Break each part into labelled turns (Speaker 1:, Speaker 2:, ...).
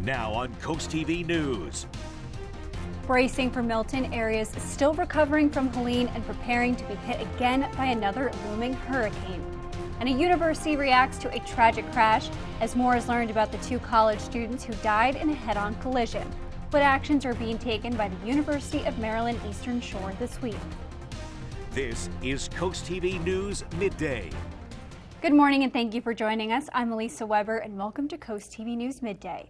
Speaker 1: Now on CoastTV News.
Speaker 2: Bracing for Milton, areas still recovering from Helene and preparing to be hit again by another looming hurricane. And a university reacts to a tragic crash as more is learned about the two college students who died in a head-on collision. What actions are being taken by the University of Maryland Eastern Shore this week?
Speaker 1: This is CoastTV News Midday.
Speaker 2: Good morning and thank you for joining us. I'm Elisa Weber and welcome to CoastTV News Midday.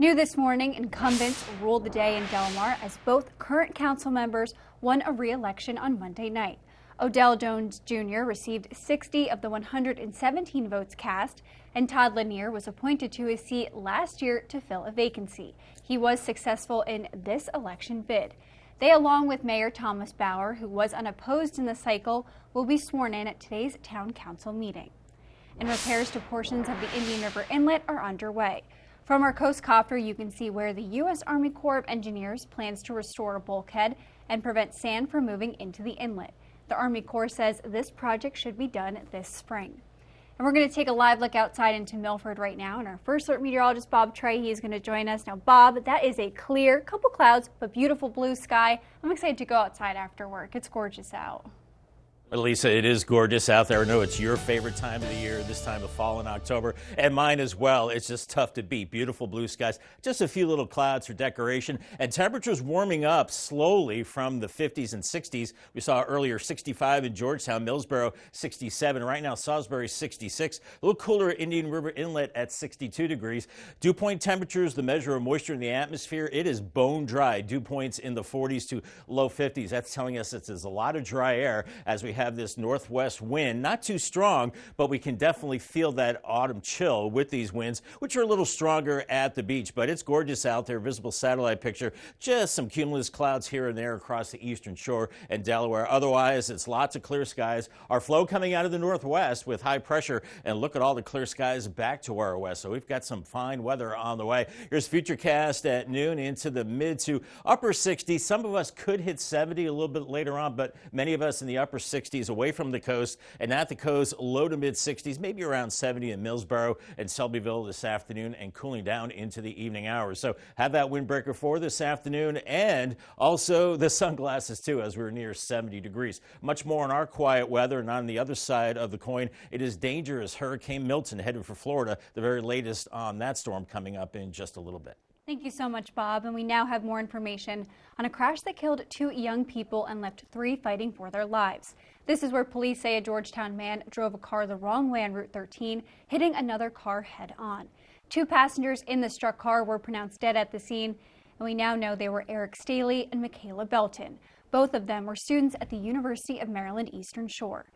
Speaker 2: New this morning, incumbents ruled the day in Del Mar as both current council members won a re-election on Monday night. Odell Jones Jr. received 60 of the 117 votes cast, and Todd Lanier was appointed to his seat last year to fill a vacancy. He was successful in this election bid. They, along with Mayor Thomas Bauer, who was unopposed in the cycle, will be sworn in at today's town council meeting. And repairs to portions of the Indian River Inlet are underway. From our coast copter, you can see where the U.S. Army Corps of Engineers plans to restore a bulkhead and prevent sand from moving into the inlet. The Army Corps says this project should be done this spring. And we're going to take a live look outside into Milford right now. And our first alert meteorologist, Bob Trahey, is going to join us. Now, Bob, that is a clear, couple clouds, but beautiful blue sky. I'm excited to go outside after work. It's gorgeous out.
Speaker 3: Lisa, it is gorgeous out there. I know it's your favorite time of the year, this time of fall in October, and mine as well. It's just tough to beat. Beautiful blue skies, just a few little clouds for decoration, and temperatures warming up slowly from the 50s and 60s. We saw earlier 65 in Georgetown, Millsboro 67. Right now, Salisbury 66. A little cooler at Indian River Inlet at 62 degrees. Dew point temperatures, the measure of moisture in the atmosphere, it is bone dry. Dew points in the 40s to low 50s. That's telling us that there's a lot of dry air as we have this northwest wind, not too strong, but we can definitely feel that autumn chill with these winds, which are a little stronger at the beach. But it's gorgeous out there. Visible satellite picture, just some cumulus clouds here and there across the eastern shore and Delaware. Otherwise, it's lots of clear skies. Our flow coming out of the northwest with high pressure, and look at all the clear skies back to our west. So we've got some fine weather on the way. Here's Futurecast at noon into the mid to upper 60s. Some of us could hit 70 a little bit later on, but many of us in the upper 60s away from the coast, and at the coast, low to mid 60s, maybe around 70 in Millsboro and Selbyville this afternoon, and cooling down into the evening hours. So have that windbreaker for this afternoon, and also the sunglasses too, as we're near 70 degrees. Much more on our quiet weather, and on the other side of the coin, it is dangerous. Hurricane Milton headed for Florida. The very latest on that storm coming up in just a little bit.
Speaker 2: Thank you so much, Bob. And we now have more information on a crash that killed 2 young people and left 3 fighting for their lives. This is where police say a Georgetown man drove a car the wrong way on Route 13, hitting another car head on. 2 passengers in the struck car were pronounced dead at the scene, and we now know they were Eric Staley and Michaela Belton. Both of them were students at the University of Maryland Eastern Shore.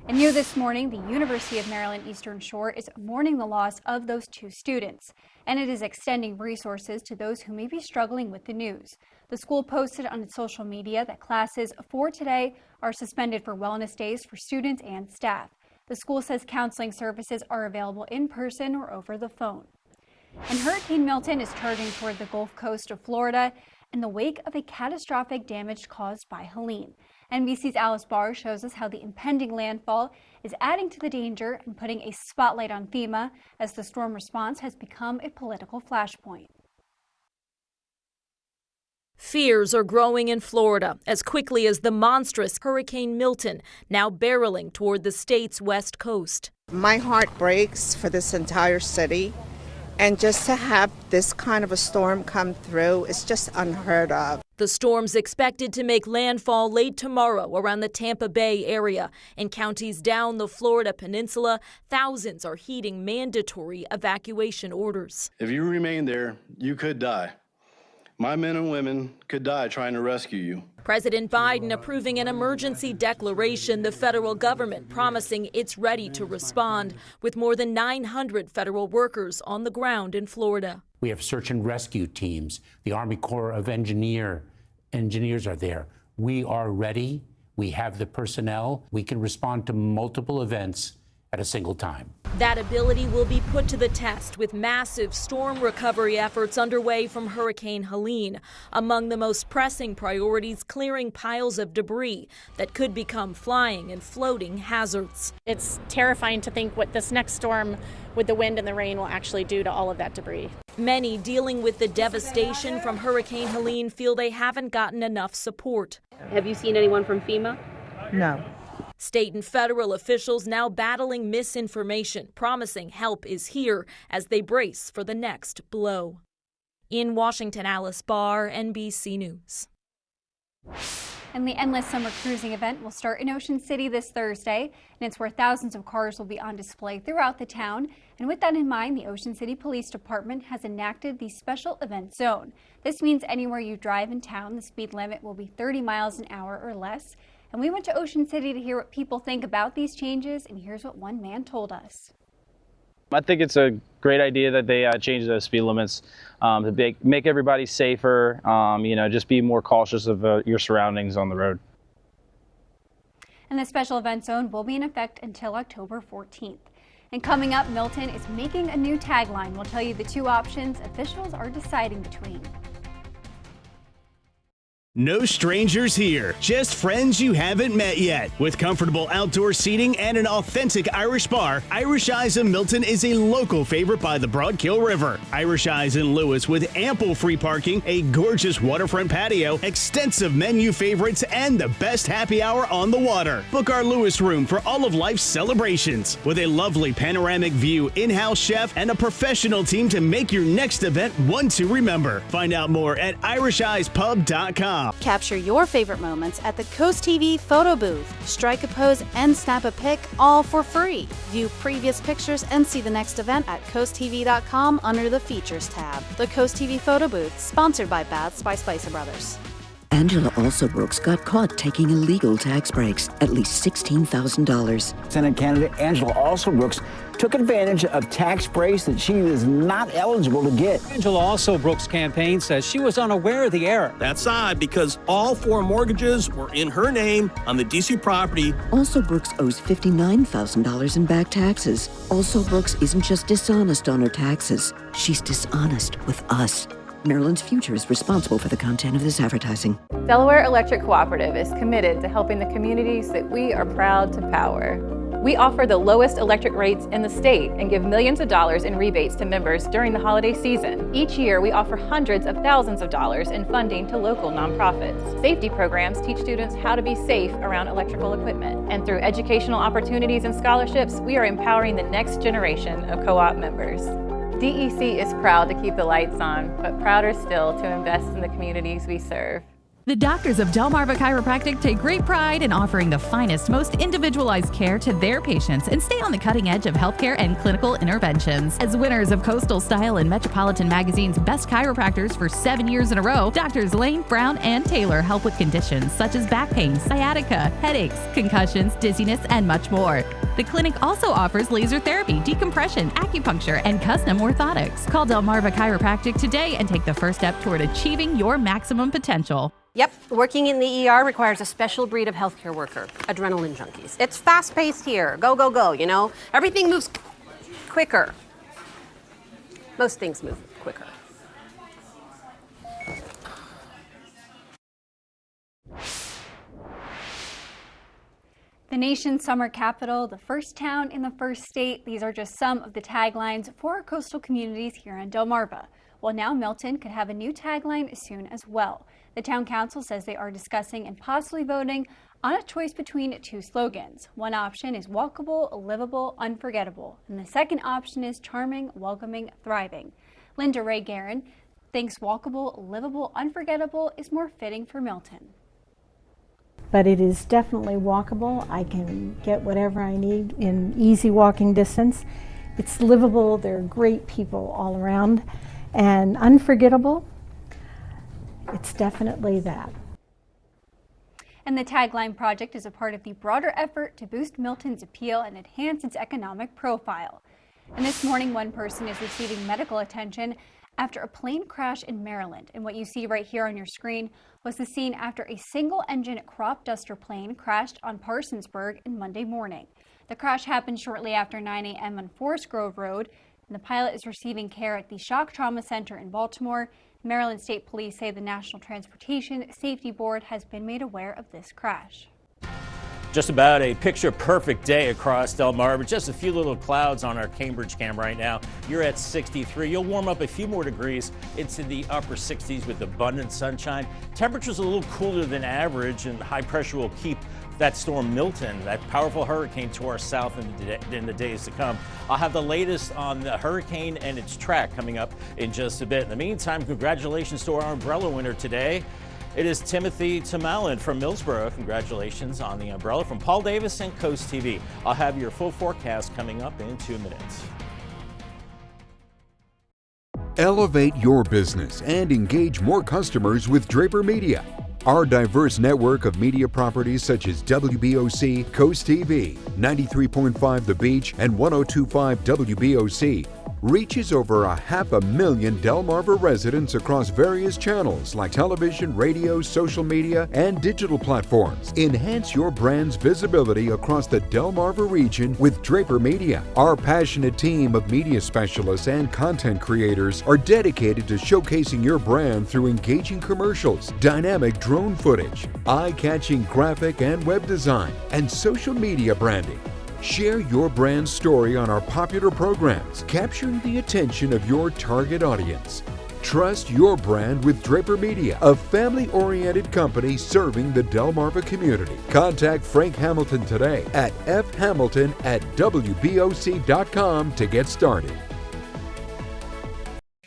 Speaker 2: And new this morning, the University of Maryland Eastern Shore is mourning the loss of those 2 students, and it is extending resources to those who may be struggling with the news. The school posted on its social media that classes for today are suspended for wellness days for students and staff. The school says counseling services are available in person or over the phone. And Hurricane Milton is charging toward the Gulf Coast of Florida in the wake of a catastrophic damage caused by Helene. NBC's Alice Barr shows us how the impending landfall is adding to the danger and putting a spotlight on FEMA as the storm response has become a political flashpoint.
Speaker 4: Fears are growing in Florida as quickly as the monstrous Hurricane Milton now barreling toward the state's west coast.
Speaker 5: My heart breaks for this entire city, and just to have this kind of a storm come through is just unheard of.
Speaker 4: The storm's expected to make landfall late tomorrow around the Tampa Bay area. In counties down the Florida peninsula, thousands are heeding mandatory evacuation orders.
Speaker 6: If you remain there, you could die. My men and women could die trying to rescue you.
Speaker 4: President Biden approving an emergency declaration, the federal government promising it's ready to respond, with more than 900 federal workers on the ground in Florida.
Speaker 7: We have search and rescue teams. The Army Corps of Engineers are there. We are ready. We have the personnel. We can respond to multiple events at a single time.
Speaker 4: That ability will be put to the test with massive storm recovery efforts underway from Hurricane Helene. Among the most pressing priorities, clearing piles of debris that could become flying and floating hazards.
Speaker 8: It's terrifying to think what this next storm with the wind and the rain will actually do to all of that debris.
Speaker 4: Many dealing with the devastation from Hurricane Helene feel they haven't gotten enough support.
Speaker 9: Have you seen anyone from FEMA?
Speaker 5: No.
Speaker 4: State and federal officials now battling misinformation, promising help is here as they brace for the next blow. In Washington, Alice Barr, NBC News.
Speaker 2: And the Endless Summer Cruising event will start in Ocean City this Thursday, and it's where thousands of cars will be on display throughout the town. And with that in mind, the Ocean City Police Department has enacted the special event zone. This means anywhere you drive in town, the speed limit will be 30 miles an hour or less. And we went to Ocean City to hear what people think about these changes, and here's what one man told us.
Speaker 10: I think it's a great idea that they change those speed limits to make everybody safer, just be more cautious of your surroundings on the road.
Speaker 2: And the special event zone will be in effect until October 14th. And coming up, Milton is making a new tagline. We'll tell you the two options officials are deciding between.
Speaker 11: No strangers here, just friends you haven't met yet. With comfortable outdoor seating and an authentic Irish bar, Irish Eyes in Milton is a local favorite by the Broadkill River. Irish Eyes in Lewis with ample free parking, a gorgeous waterfront patio, extensive menu favorites, and the best happy hour on the water. Book our Lewis room for all of life's celebrations. With a lovely panoramic view, in-house chef, and a professional team to make your next event one to remember. Find out more at irisheyespub.com.
Speaker 12: Capture your favorite moments at the CoastTV photo booth. Strike a pose and snap a pic, all for free. View previous pictures and see the next event at coasttv.com under the Features tab. The CoastTV photo booth, sponsored by Baths by Spicer Brothers.
Speaker 13: Angela Alsobrooks got caught taking illegal tax breaks, at least $16,000.
Speaker 14: Senate candidate Angela Alsobrooks took advantage of tax breaks that she is not eligible to get.
Speaker 15: Angela Alsobrooks' campaign says she was unaware of the error.
Speaker 16: That's odd because all 4 mortgages were in her name on the D.C. property.
Speaker 13: Alsobrooks owes $59,000 in back taxes. Alsobrooks isn't just dishonest on her taxes, she's dishonest with us. Maryland's Future is responsible for the content of this advertising.
Speaker 17: Delaware Electric Cooperative is committed to helping the communities that we are proud to power. We offer the lowest electric rates in the state and give millions of dollars in rebates to members during the holiday season. Each year, we offer hundreds of thousands of dollars in funding to local nonprofits. Safety programs teach students how to be safe around electrical equipment. And through educational opportunities and scholarships, we are empowering the next generation of co-op members. DEC is proud to keep the lights on, but prouder still to invest in the communities we serve.
Speaker 18: The doctors of Delmarva Chiropractic take great pride in offering the finest, most individualized care to their patients and stay on the cutting edge of healthcare and clinical interventions. As winners of Coastal Style and Metropolitan Magazine's Best Chiropractors for 7 years in a row, Doctors Lane, Brown, and Taylor help with conditions such as back pain, sciatica, headaches, concussions, dizziness, and much more. The clinic also offers laser therapy, decompression, acupuncture, and custom orthotics. Call Delmarva Chiropractic today and take the first step toward achieving your maximum potential.
Speaker 19: Yep, working in the ER requires a special breed of healthcare worker, adrenaline junkies. It's fast-paced here, go, go, go, you know? Everything moves quicker. Most things move quicker.
Speaker 2: The nation's summer capital, the first town in the first state. These are just some of the taglines for our coastal communities here in Delmarva. Well, now Milton could have a new tagline soon as well. The town council says they are discussing and possibly voting on a choice between 2 slogans. One option is walkable, livable, unforgettable. And the second option is charming, welcoming, thriving. Linda Ray Guerin thinks walkable, livable, unforgettable is more fitting for Milton.
Speaker 20: But it is definitely walkable. I can get whatever I need in easy walking distance. It's livable. There are great people all around. And unforgettable, it's definitely that.
Speaker 2: And the tagline project is a part of the broader effort to boost Milton's appeal and enhance its economic profile. And this morning, one person is receiving medical attention after a plane crash in Maryland. And what you see right here on your screen was the scene after a single-engine crop duster plane crashed on Parsonsburg on Monday morning. The crash happened shortly after 9 a.m. on Forest Grove Road, and the pilot is receiving care at the Shock Trauma Center in Baltimore. Maryland State Police say the National Transportation Safety Board has been made aware of this crash.
Speaker 3: Just about a picture-perfect day across Delmarva. Just a few little clouds on our Cambridge cam right now. You're at 63. You'll warm up a few more degrees into the upper 60s with abundant sunshine. Temperatures a little cooler than average, and high pressure will keep that storm Milton, that powerful hurricane, to our south in the days to come. I'll have the latest on the hurricane and its track coming up in just a bit. In the meantime, congratulations to our umbrella winner today. It is Timothy Tamalin from Millsboro. Congratulations on the umbrella from Paul Davis and Coast TV. I'll have your full forecast coming up in 2 minutes.
Speaker 21: Elevate your business and engage more customers with Draper Media. Our diverse network of media properties such as WBOC, Coast TV, 93.5 The Beach, and 102.5 WBOC reaches over 500,000 Delmarva residents across various channels like television, radio, social media, and digital platforms. Enhance your brand's visibility across the Delmarva region with Draper Media. Our passionate team of media specialists and content creators are dedicated to showcasing your brand through engaging commercials, dynamic drone footage, eye-catching graphic and web design, and social media branding. Share your brand story on our popular programs, capturing the attention of your target audience. Trust your brand with Draper Media, a family-oriented company serving the Delmarva community. Contact Frank Hamilton today at fhamilton@wboc.com to get started.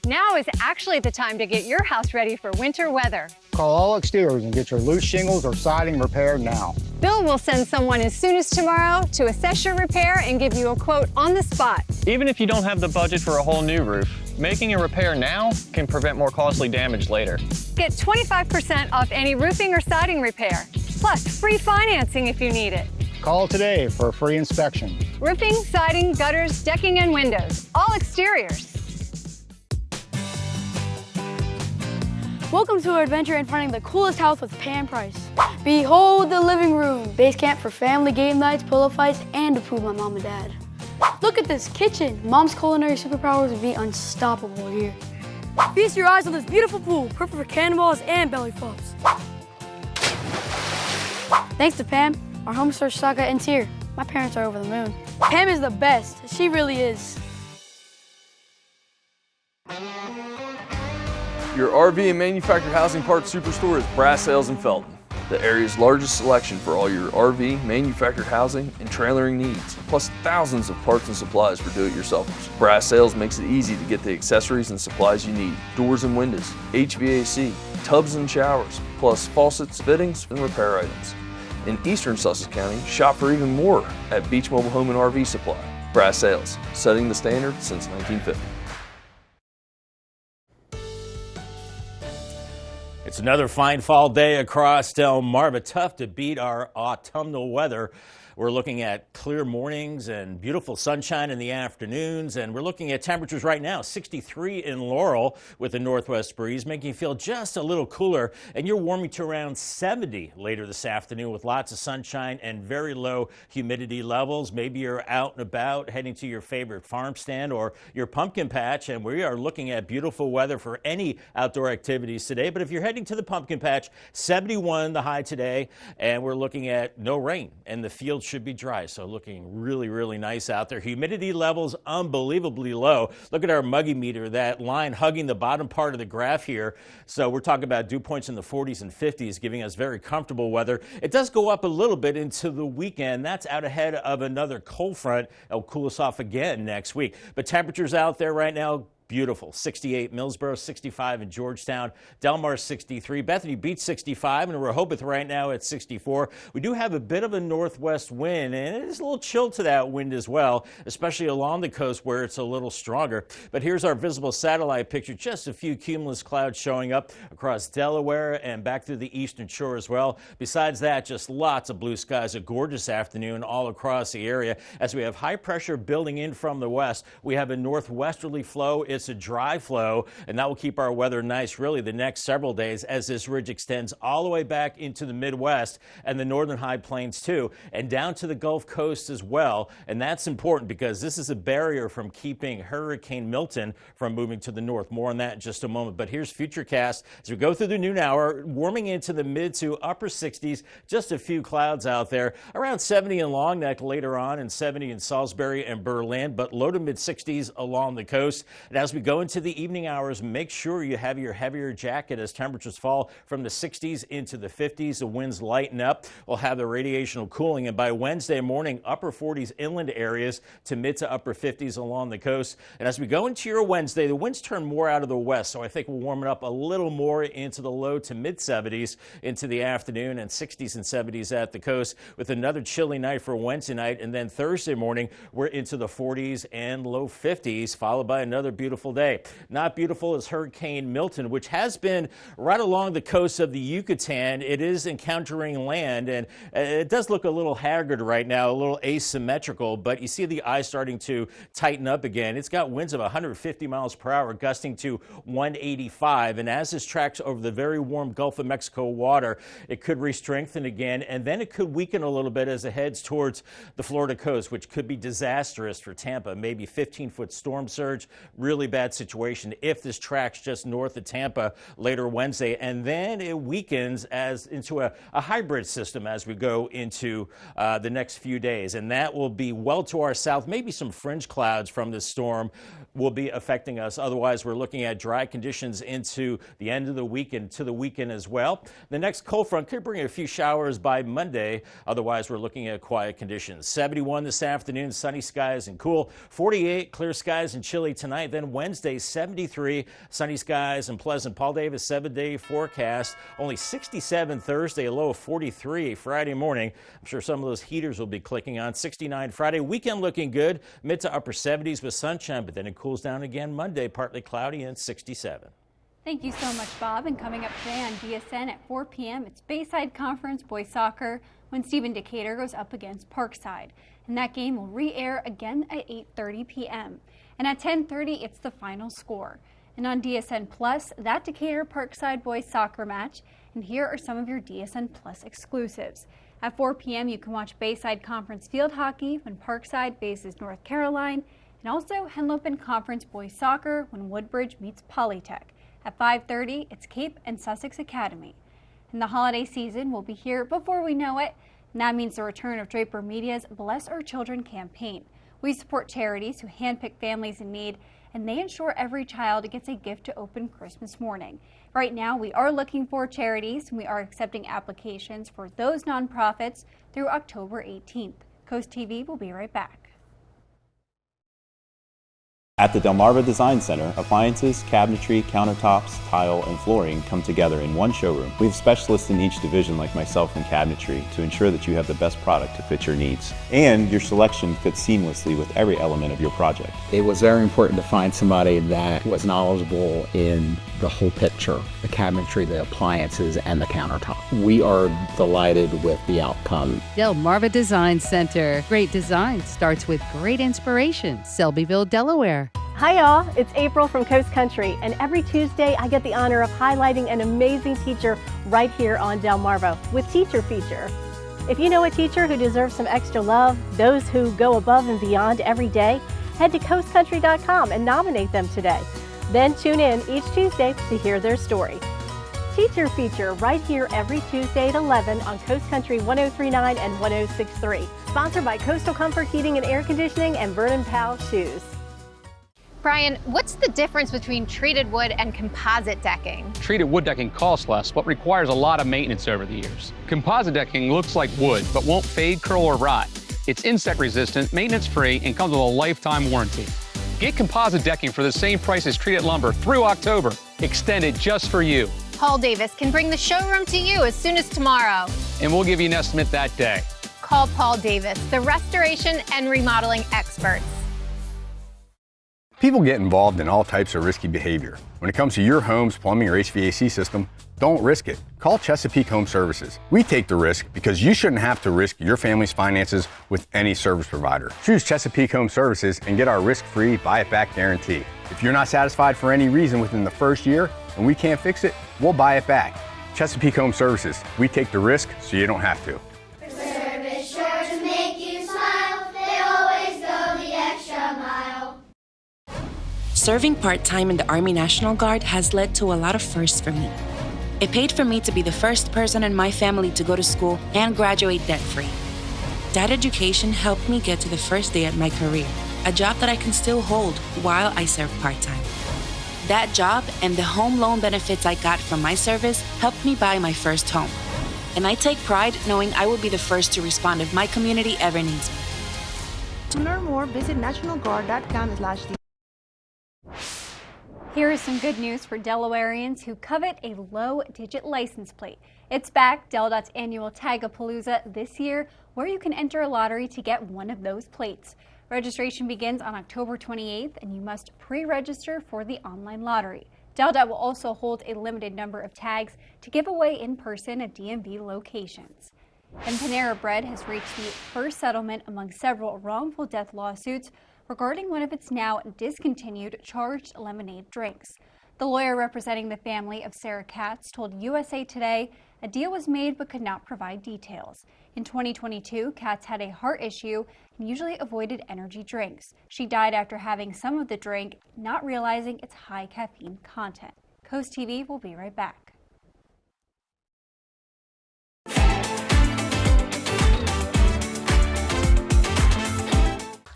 Speaker 22: Now is actually the time to get your house ready for winter weather.
Speaker 23: Call All Exteriors and get your loose shingles or siding repaired now.
Speaker 22: Bill will send someone as soon as tomorrow to assess your repair and give you a quote on the spot.
Speaker 24: Even if you don't have the budget for a whole new roof, making a repair now can prevent more costly damage later.
Speaker 22: Get 25% off any roofing or siding repair, plus free financing if you need it.
Speaker 23: Call today for a free inspection.
Speaker 22: Roofing, siding, gutters, decking, and windows. All Exteriors.
Speaker 25: Welcome to our adventure in finding the coolest house with Pam Price. Behold the living room, base camp for family game nights, pillow fights, and to prove my mom and dad. Look at this kitchen. Mom's culinary superpowers would be unstoppable here. Feast your eyes on this beautiful pool, perfect for cannonballs and belly flops. Thanks to Pam, our home search saga ends here. My parents are over the moon. Pam is the best. She really is.
Speaker 26: Your RV and manufactured housing parts superstore is Brass Sales in Felton, the area's largest selection for all your RV, manufactured housing, and trailering needs, plus thousands of parts and supplies for do-it-yourselfers. Brass Sales makes it easy to get the accessories and supplies you need: doors and windows, HVAC, tubs and showers, plus faucets, fittings, and repair items. In Eastern Sussex County, shop for even more at Beach Mobile Home and RV Supply. Brass Sales, setting the standard since 1950.
Speaker 3: It's another fine fall day across Delmarva. Tough to beat our autumnal weather. We're looking at clear mornings and beautiful sunshine in the afternoons, and we're looking at temperatures right now, 63 in Laurel with a northwest breeze, making you feel just a little cooler, and you're warming to around 70 later this afternoon with lots of sunshine and very low humidity levels. Maybe you're out and about heading to your favorite farm stand or your pumpkin patch, and we are looking at beautiful weather for any outdoor activities today. But if you're heading to the pumpkin patch, 71 the high today, and we're looking at no rain, and the field should be dry, so looking really, really nice out there. Humidity levels unbelievably low. Look at our muggy meter, that line hugging the bottom part of the graph here. So we're talking about dew points in the 40s and 50s, giving us very comfortable weather. It does go up a little bit into the weekend. That's out ahead of another cold front. It'll cool us off again next week. But temperatures out there right now, beautiful. 68 Millsboro, 65 in Georgetown, Delmar 63, Bethany Beach 65, and Rehoboth right now at 64. We do have a bit of a northwest wind, and it is a little chill to that wind as well, especially along the coast where it's a little stronger. But here's our visible satellite picture. Just a few cumulus clouds showing up across Delaware and back through the eastern shore as well. Besides that, just lots of blue skies. A gorgeous afternoon all across the area. As we have high pressure building in from the west, we have a northwesterly flow. It's a dry flow, and that will keep our weather nice really the next several days as this ridge extends all the way back into the Midwest and the northern high plains too, and down to the Gulf Coast as well. And that's important because this is a barrier from keeping Hurricane Milton from moving to the north. More on that in just a moment. But here's Futurecast as we go through the noon hour, warming into the mid to upper 60s. Just a few clouds out there. Around 70 in Long Neck later on, and 70 in Salisbury and Berlin, but low to mid 60s along the coast. And as we go into the evening hours, make sure you have your heavier jacket as temperatures fall from the 60s into the 50s. The winds lighten up. We'll have the radiational cooling, and by Wednesday morning, upper 40s inland areas to mid to upper 50s along the coast. And as we go into your Wednesday, the winds turn more out of the west, so I think we'll warm it up a little more into the low to mid 70s into the afternoon, and 60s and 70s at the coast, with another chilly night for Wednesday night. And then Thursday morning, we're into the 40s and low 50s, followed by another beautiful day. Not beautiful is Hurricane Milton, which has been right along the coast of the Yucatan. It is encountering land, and it does look a little haggard right now, a little asymmetrical, but you see the eye starting to tighten up again. It's got winds of 150 miles per hour, gusting to 185. And as this tracks over the very warm Gulf of Mexico water, it could re-strengthen again, and then it could weaken a little bit as it heads towards the Florida coast, which could be disastrous for Tampa. Maybe 15-foot storm surge, really bad situation if this tracks just north of Tampa later Wednesday. And then it weakens as into a hybrid system as we go into the next few days. And that will be well to our south. Maybe some fringe clouds from this storm will be affecting us. Otherwise, we're looking at dry conditions into the end of the week and to the weekend as well. The next cold front could bring a few showers by Monday. Otherwise, we're looking at quiet conditions. 71 this afternoon, sunny skies and cool. 48, clear skies and chilly tonight. Then Wednesday, 73, sunny skies and pleasant. Paul Davis 7-day forecast. Only 67 Thursday, a low of 43 Friday morning. I'm sure some of those heaters will be clicking on. 69 Friday. Weekend looking good. Mid to upper 70s with sunshine, but then it cools down again Monday, partly cloudy and 67.
Speaker 2: Thank you so much, Bob. And coming up today on DSN at 4 p.m., it's Bayside Conference boys soccer when Stephen Decatur goes up against Parkside. And that game will re-air again at 8:30 p.m. And at 10:30, it's the final score. And on DSN Plus, that Decatur Parkside boys soccer match. And here are some of your DSN Plus exclusives. At 4 p.m., you can watch Bayside Conference field hockey when Parkside faces North Carolina, and also Henlopen Conference boys soccer when Woodbridge meets Polytech. At 5:30, it's Cape and Sussex Academy. And the holiday season will be here before we know it, and that means the return of Draper Media's Bless Our Children campaign. We support charities who handpick families in need, and they ensure every child gets a gift to open Christmas morning. Right now, we are looking for charities, and we are accepting applications for those nonprofits through October 18th. CoastTV will be right back.
Speaker 1: At the Delmarva Design Center, appliances, cabinetry, countertops, tile, and flooring come together in one showroom. We have specialists in each division like myself in cabinetry to ensure that you have the best product to fit your needs. And your selection fits seamlessly with every element of your project.
Speaker 5: It was very important to find somebody that was knowledgeable in the whole picture, the cabinetry, the appliances, and the countertop. We are delighted with the outcome.
Speaker 6: Delmarva Design Center. Great design starts with great inspiration. Selbyville, Delaware.
Speaker 7: Hi y'all, it's April from Coast Country, and every Tuesday I get the honor of highlighting an amazing teacher right here on Delmarva with Teacher Feature. If you know a teacher who deserves some extra love, those who go above and beyond every day, head to coastcountry.com and nominate them today. Then tune in each Tuesday to hear their story. Teacher Feature right here every Tuesday at 11 on Coast Country 103.9 and 106.3. Sponsored by Coastal Comfort Heating and Air Conditioning and Vernon Powell Shoes.
Speaker 8: Brian, what's the difference between treated wood and composite decking?
Speaker 9: Treated wood decking costs less, but requires a lot of maintenance over the years. Composite decking looks like wood, but won't fade, curl, or rot. It's insect resistant, maintenance free, and comes with a lifetime warranty. Get composite decking for the same price as treated lumber through October, extended just for you.
Speaker 8: Paul Davis can bring the showroom to you as soon as tomorrow.
Speaker 9: And we'll give you an estimate that day.
Speaker 8: Call Paul Davis, the restoration and remodeling experts.
Speaker 4: People get involved in all types of risky behavior. When it comes to your home's plumbing or HVAC system, don't risk it. Call Chesapeake Home Services. We take the risk because you shouldn't have to risk your family's finances with any service provider. Choose Chesapeake Home Services and get our risk-free buy-it-back guarantee. If you're not satisfied for any reason within the first year and we can't fix it, we'll buy it back. Chesapeake Home Services. We take the risk so you don't have to.
Speaker 10: Service sure to make you smile. They always go the extra mile.
Speaker 11: Serving part-time in the Army National Guard has led to a lot of firsts for me. It paid for me to be the first person in my family to go to school and graduate debt-free. That education helped me get to the first day at my career, a job that I can still hold while I serve part-time. That job and the home loan benefits I got from my service helped me buy my first home. And I take pride knowing I will be the first to respond if my community ever needs me.
Speaker 12: To learn more, visit nationalguard.com/.
Speaker 2: Here is some good news for Delawareans who covet a low-digit license plate. It's back, Del.'s annual Tagapalooza this year, where you can enter a lottery to get one of those plates. Registration begins on October 28th, and you must pre-register for the online lottery. Del.' will also hold a limited number of tags to give away in person at DMV locations. And Panera Bread has reached the first settlement among several wrongful death lawsuits regarding one of its now discontinued charged lemonade drinks. The lawyer representing the family of Sarah Katz told USA Today a deal was made but could not provide details. In 2022, Katz had a heart issue and usually avoided energy drinks. She died after having some of the drink, not realizing its high caffeine content. CoastTV will be right back.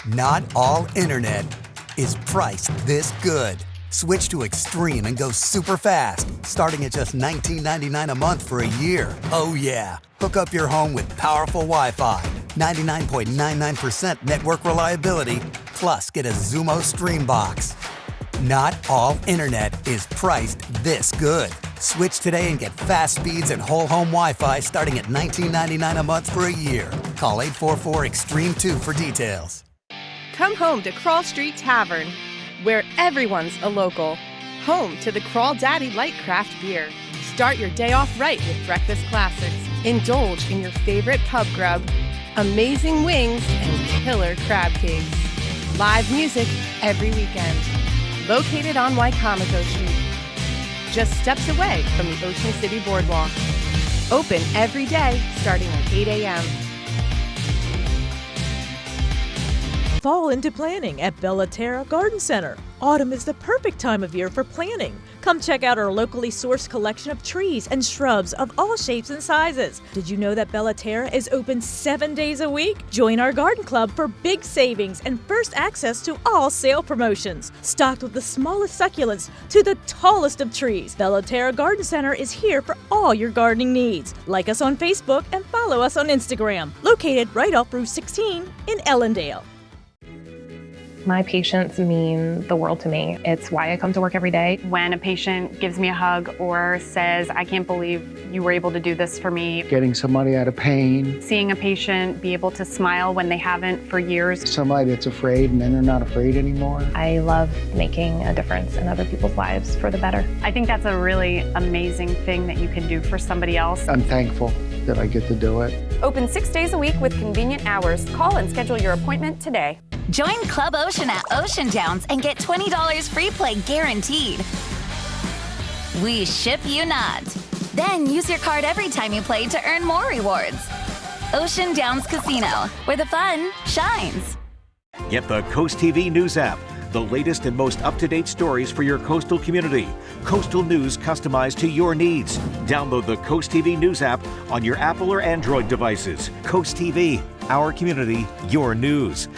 Speaker 14: Not all internet is priced this good. Switch to Extreme and go super fast, starting at just $19.99 a month for a year. Oh yeah, hook up your home with powerful Wi-Fi, 99.99% network reliability, plus get a Zumo Stream box. Not all internet is priced this good. Switch today and get fast speeds and whole home Wi-Fi starting at $19.99 a month for a year. Call 844-EXTREME2 for details.
Speaker 15: Come home to Crawl Street Tavern, where everyone's a local. Home to the Crawl Daddy Light Craft Beer. Start your day off right with breakfast classics. Indulge in your favorite pub grub, amazing wings, and killer crab cakes. Live music every weekend. Located on Waikamago Street, just steps away from the Ocean City Boardwalk. Open every day starting at 8 a.m.
Speaker 27: Fall into planning at Bellaterra Garden Center. Autumn is the perfect time of year for planning. Come check out our locally sourced collection of trees and shrubs of all shapes and sizes. Did you know that Bellaterra is open 7 days a week? Join our garden club for big savings and first access to all sale promotions. Stocked with the smallest succulents to the tallest of trees, Bellaterra Garden Center is here for all your gardening needs. Like us on Facebook and follow us on Instagram. Located right off Route 16 in Ellendale.
Speaker 28: My patients mean the world to me. It's why I come to work every day.
Speaker 29: When a patient gives me a hug or says, I can't believe you were able to do this for me.
Speaker 30: Getting somebody out of pain.
Speaker 29: Seeing a patient be able to smile when they haven't for years.
Speaker 30: Somebody that's afraid and then they're not afraid anymore.
Speaker 28: I love making a difference in other people's lives for the better.
Speaker 29: I think that's a really amazing thing that you can do for somebody else.
Speaker 30: I'm thankful that I get to do it.
Speaker 31: Open 6 days a week with convenient hours. Call and schedule your appointment today.
Speaker 32: Join Club Ocean at Ocean Downs and get $20 free play guaranteed. We ship you not. Then use your card every time you play to earn more rewards. Ocean Downs Casino, where the fun shines.
Speaker 33: Get the CoastTV News app. The latest and most up-to-date stories for your coastal community. Coastal news customized to your needs. Download the CoastTV News app on your Apple or Android devices. CoastTV, our community, your news.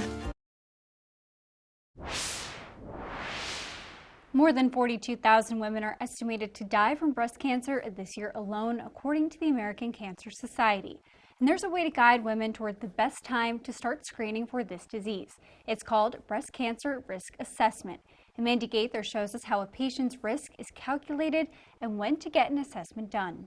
Speaker 2: More than 42,000 women are estimated to die from breast cancer this year alone, according to the American Cancer Society. And there's a way to guide women toward the best time to start screening for this disease. It's called Breast Cancer Risk Assessment. And Mandy Gaither shows us how a patient's risk is calculated and when to get an assessment done.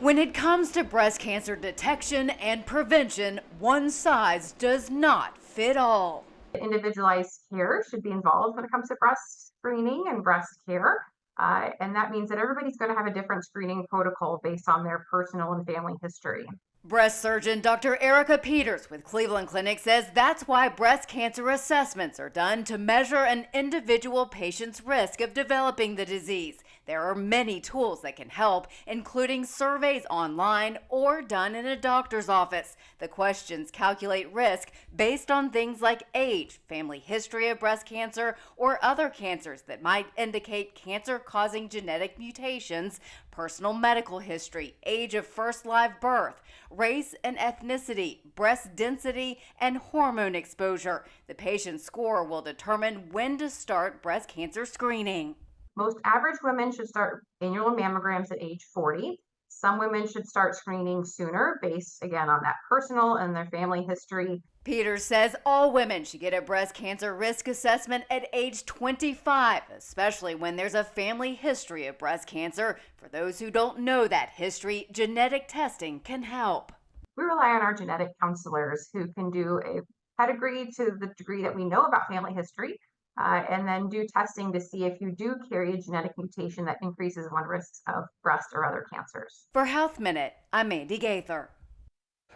Speaker 34: When it comes to breast cancer detection and prevention, one size does not fit all.
Speaker 1: Individualized care should be involved when it comes to breast screening and breast care. And that means that everybody's going to have a different screening protocol based on their personal and family history.
Speaker 34: Breast surgeon Dr. Erica Peters with Cleveland Clinic says that's why breast cancer assessments are done to measure an individual patient's risk of developing the disease. There are many tools that can help, including surveys online or done in a doctor's office. The questions calculate risk based on things like age, family history of breast cancer, or other cancers that might indicate cancer-causing genetic mutations, personal medical history, age of first live birth, race and ethnicity, breast density, and hormone exposure. The patient's score will determine when to start breast cancer screening.
Speaker 1: Most average women should start annual mammograms at age 40. Some women should start screening sooner based, again, on that personal and their family history.
Speaker 34: Peters says all women should get a breast cancer risk assessment at age 25, especially when there's a family history of breast cancer. For those who don't know that history, genetic testing can help.
Speaker 1: We rely on our genetic counselors who can do a pedigree to the degree that we know about family history, and then do testing to see if you do carry a genetic mutation that increases one risk of breast or other cancers.
Speaker 34: For Health Minute, I'm Mandy Gaither.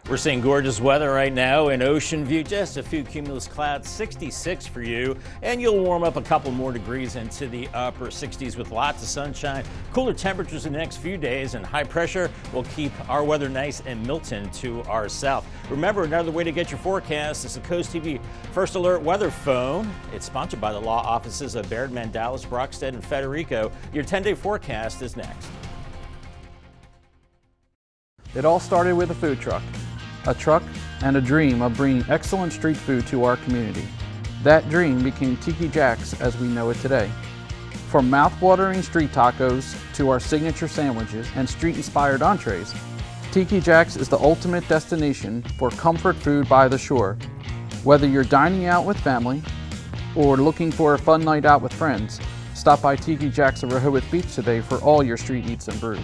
Speaker 3: We're seeing gorgeous weather right now in Ocean View. Just a few cumulus clouds, 66 for you. And you'll warm up a couple more degrees into the upper 60s with lots of sunshine. Cooler temperatures in the next few days, and high pressure will keep our weather nice in Milton to our south. Remember, another way to get your forecast is the CoastTV First Alert Weather Phone. It's sponsored by the law offices of Baird, Mandalis, Brockstead, and Federico. Your 10-day forecast is next.
Speaker 13: It all started with a food truck. A truck and a dream of bringing excellent street food to our community. That dream became Tiki Jack's as we know it today. From mouth-watering street tacos to our signature sandwiches and street-inspired entrees, Tiki Jack's is the ultimate destination for comfort food by the shore. Whether you're dining out with family or looking for a fun night out with friends, stop by Tiki Jack's of Rehoboth Beach today for all your street eats and brews.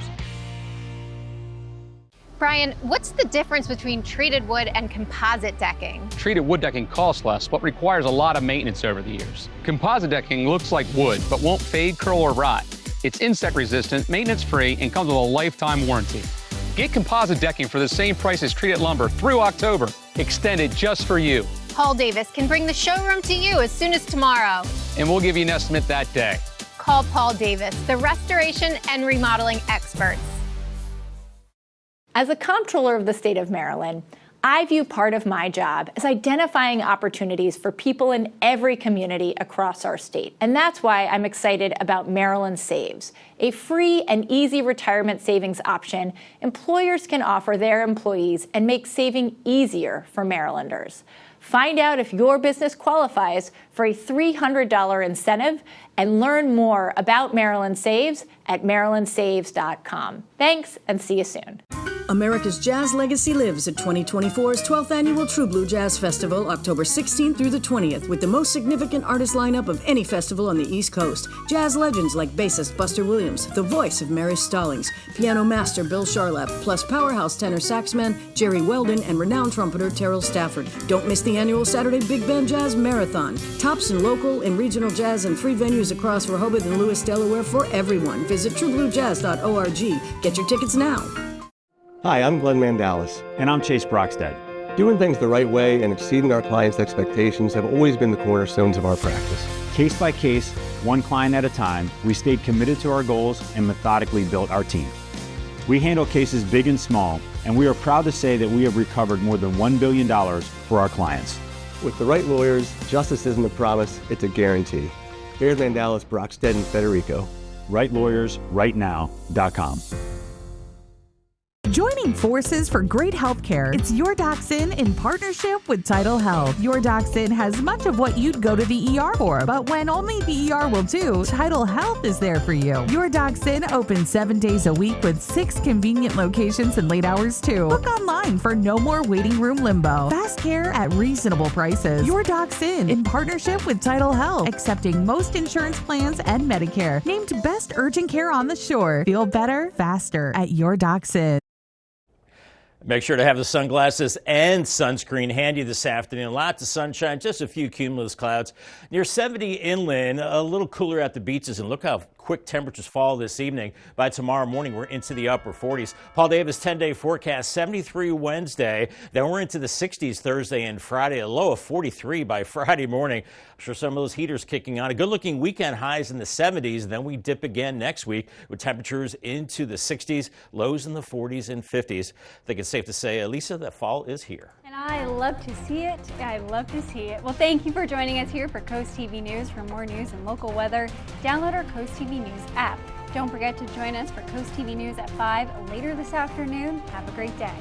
Speaker 8: Brian, what's the difference between treated wood and composite decking?
Speaker 9: Treated wood decking costs less, but requires a lot of maintenance over the years. Composite decking looks like wood, but won't fade, curl, or rot. It's insect resistant, maintenance free, and comes with a lifetime warranty. Get composite decking for the same price as treated lumber through October, extended just for you.
Speaker 8: Paul Davis can bring the showroom to you as soon as tomorrow.
Speaker 9: And we'll give you an estimate that day.
Speaker 8: Call Paul Davis, the restoration and remodeling experts.
Speaker 16: As a comptroller of the state of Maryland, I view part of my job as identifying opportunities for people in every community across our state. And that's why I'm excited about Maryland Saves, a free and easy retirement savings option employers can offer their employees and make saving easier for Marylanders. Find out if your business qualifies for a $300 incentive and learn more about Maryland Saves at marylandsaves.com. Thanks, and see you soon.
Speaker 17: America's Jazz Legacy lives at 2024's 12th Annual True Blue Jazz Festival, October 16th through the 20th, with the most significant artist lineup of any festival on the East Coast. Jazz legends like bassist Buster Williams, the voice of Mary Stallings, piano master Bill Charlap, plus powerhouse tenor saxman Jerry Weldon, and renowned trumpeter Terrell Stafford. Don't miss the annual Saturday Big Band Jazz Marathon. Tops in local and regional jazz and free venues across Rehoboth and Lewis, Delaware for everyone. Visit truebluejazz.org. Get your tickets now.
Speaker 18: Hi, I'm Glenn Mandalis. And I'm Chase Brockstead. Doing things the right way and exceeding our clients' expectations have always been the cornerstones of our practice.
Speaker 19: Case by case, one client at a time, we stayed committed to our goals and methodically built our team. We handle cases big and small, and we are proud to say that we have recovered more than $1 billion for our clients.
Speaker 18: With the right lawyers, justice isn't a promise, it's a guarantee. Baird, Mandalis, Brockstead, and Federico.
Speaker 19: RightLawyersRightNow.com.
Speaker 20: Joining forces for great healthcare, it's Your Doc's in partnership with Tidal Health. Your Doc's has much of what you'd go to the ER for, but when only the ER will do, Tidal Health is there for you. Your Doc's opens 7 days a week with 6 convenient locations and late hours too. Book online for no more waiting room limbo. Fast care at reasonable prices. Your Doc's in partnership with Tidal Health, accepting most insurance plans and Medicare. Named Best Urgent Care on the Shore. Feel better, faster at Your Doc's In.
Speaker 3: Make sure to have the sunglasses and sunscreen handy this afternoon. Lots of sunshine, just a few cumulus clouds. Near 70 inland, a little cooler at the beaches, and look how quick temperatures fall this evening. By tomorrow morning, we're into the upper 40s. Paul Davis 10-day forecast, 73 Wednesday. Then we're into the 60s Thursday and Friday, a low of 43 by Friday morning. I'm sure some of those heaters kicking on. A good-looking weekend, highs in the 70s. Then we dip again next week with temperatures into the 60s, lows in the 40s and 50s. I think it's safe to say, Lisa, that fall is here.
Speaker 2: And I love to see it. I love to see it. Well, thank you for joining us here for Coast TV News. For more news and local weather, download our Coast TV News app. Don't forget to join us for Coast TV News at 5 later this afternoon. Have a great day.